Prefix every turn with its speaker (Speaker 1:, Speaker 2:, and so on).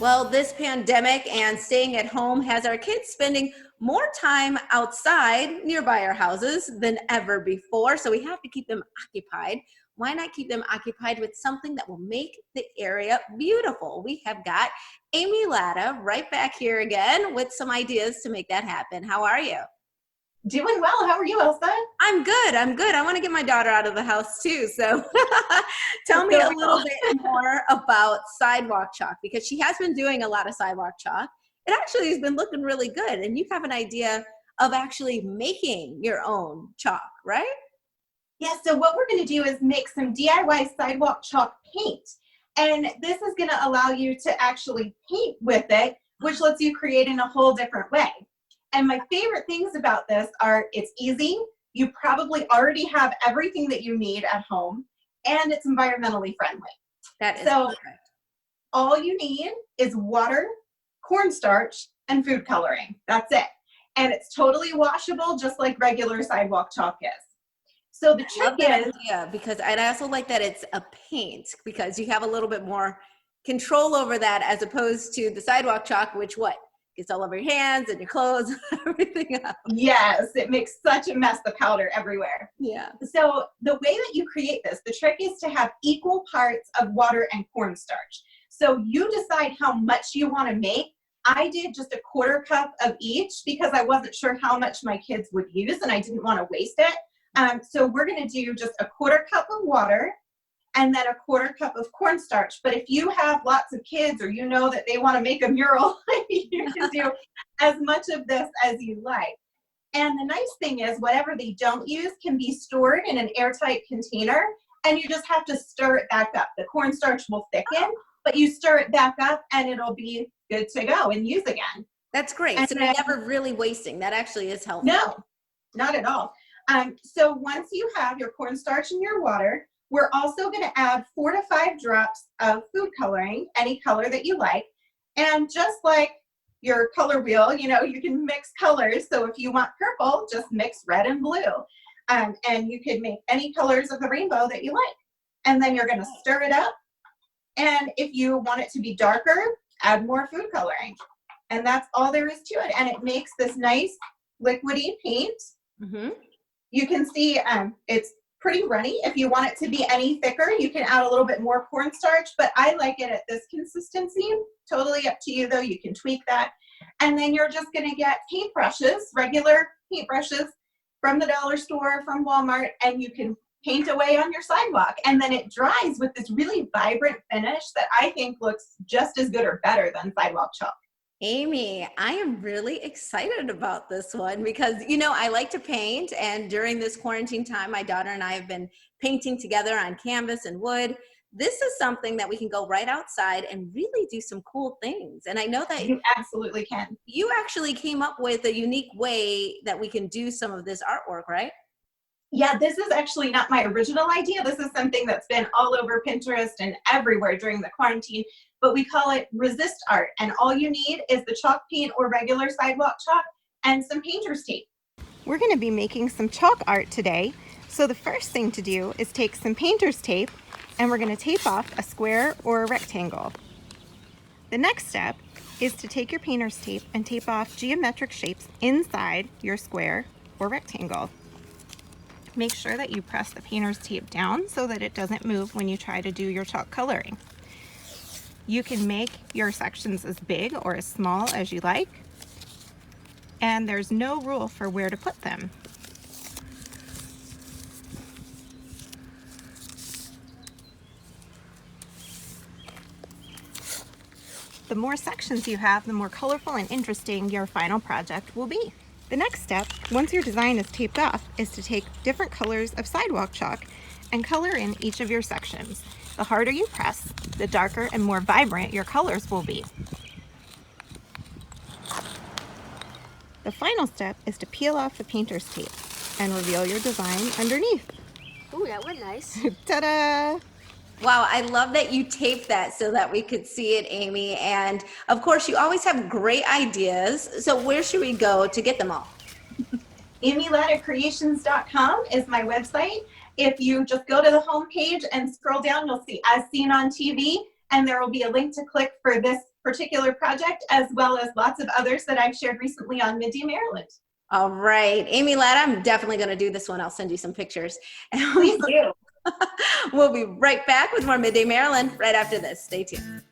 Speaker 1: Well, this pandemic and staying at home has our kids spending more time outside nearby our houses than ever before. So we have to keep them occupied. Why not keep them occupied with something that will make the area beautiful? We have got Amy Latta right back here again with some ideas to make that happen. How are you?
Speaker 2: Doing well. How are you, Elsa?
Speaker 1: I'm good. I'm good. I want to get my daughter out of the house too. So tell
Speaker 2: Let's
Speaker 1: me
Speaker 2: go
Speaker 1: a
Speaker 2: real.
Speaker 1: little bit more about sidewalk chalk because she has been doing a lot of sidewalk chalk. It actually has been looking really good. And you have an idea of actually making your own chalk, right?
Speaker 2: Yeah, so what we're going to do is make some DIY sidewalk chalk paint. And this is going to allow you to actually paint with it, which lets you create in a whole different way. And my favorite things about this are it's easy. You probably already have everything that you need at home, and it's environmentally friendly.
Speaker 1: That is
Speaker 2: So
Speaker 1: perfect.
Speaker 2: all you need is water, cornstarch, and food coloring. That's it. And it's totally washable, just like regular sidewalk chalk is. So the
Speaker 1: I
Speaker 2: trick
Speaker 1: love that
Speaker 2: is,
Speaker 1: idea because I also like that it's a paint because you have a little bit more control over that as opposed to the sidewalk chalk, which what? Gets all over your hands and your clothes, everything else.
Speaker 2: yes, it makes such a mess, the powder everywhere.
Speaker 1: Yeah.
Speaker 2: So the way that you create this, the trick is to have equal parts of water and cornstarch. So you decide how much you want to make. I did just a quarter cup of each because I wasn't sure how much my kids would use and I didn't want to waste it. So we're going to do just a quarter cup of water and then a quarter cup of cornstarch. But if you have lots of kids or you know that they want to make a mural, you can do as much of this as you like. And the nice thing is whatever they don't use can be stored in an airtight container and you just have to stir it back up. The cornstarch will thicken, but you stir it back up and it'll be good to go and use again.
Speaker 1: That's great.
Speaker 2: And
Speaker 1: So you're
Speaker 2: then,
Speaker 1: never really wasting. That actually is helpful.
Speaker 2: no, not at all. So once you have your cornstarch and your water, we're also going to add 4 to 5 drops of food coloring, any color that you like. And just like your color wheel, you can mix colors. So if you want purple, just mix red and blue. And you could make any colors of the rainbow that you like. And then you're going to stir it up. And if you want it to be darker, add more food coloring. And that's all there is to it. And it makes this nice liquidy paint.
Speaker 1: Mm-hmm.
Speaker 2: You can see it's pretty runny. If you want it to be any thicker, you can add a little bit more cornstarch, but I like it at this consistency. Totally up to you though, you can tweak that. And then you're just gonna get paintbrushes, regular paintbrushes from the dollar store, from Walmart, and you can paint away on your sidewalk. And then it dries with this really vibrant finish that I think looks just as good or better than sidewalk chalk.
Speaker 1: Amy, I am really excited about this one because, I like to paint. And during this quarantine time, my daughter and I have been painting together on canvas and wood. This is something that we can go right outside and really do some cool things. And I know that
Speaker 2: You absolutely can.
Speaker 1: you actually came up with a unique way that we can do some of this artwork, right?
Speaker 2: Yeah, this is actually not my original idea. This is something that's been all over Pinterest and everywhere during the quarantine, but we call it resist art. And all you need is the chalk paint or regular sidewalk chalk and some painter's tape. We're going to be making some chalk art today. So the first thing to do is take some painter's tape and we're going to tape off a square or a rectangle. The next step is to take your painter's tape and tape off geometric shapes inside your square or rectangle. Make sure that you press the painter's tape down so that it doesn't move when you try to do your chalk coloring. You can make your sections as big or as small as you like, and there's no rule for where to put them. The more sections you have, the more colorful and interesting your final project will be. The next step, once your design is taped off, is to take different colors of sidewalk chalk and color in each of your sections. The harder you press, the darker and more vibrant your colors will be. The final step is to peel off the painter's tape and reveal your design underneath.
Speaker 1: Ooh, that went nice.
Speaker 2: Ta-da!
Speaker 1: Wow, I love that you taped that so that we could see it, Amy. And of course, you always have great ideas. So where should we go to get them all?
Speaker 2: amylattacreations.com is my website. If you just go to the home page and scroll down, you'll see As Seen on TV, and there will be a link to click for this particular project, as well as lots of others that I've shared recently on Midday Maryland.
Speaker 1: All right. Amy Latta, I'm definitely going to do this one. I'll send you some pictures.
Speaker 2: Please do.
Speaker 1: We'll be right back with more Midday Maryland right after this. Stay tuned.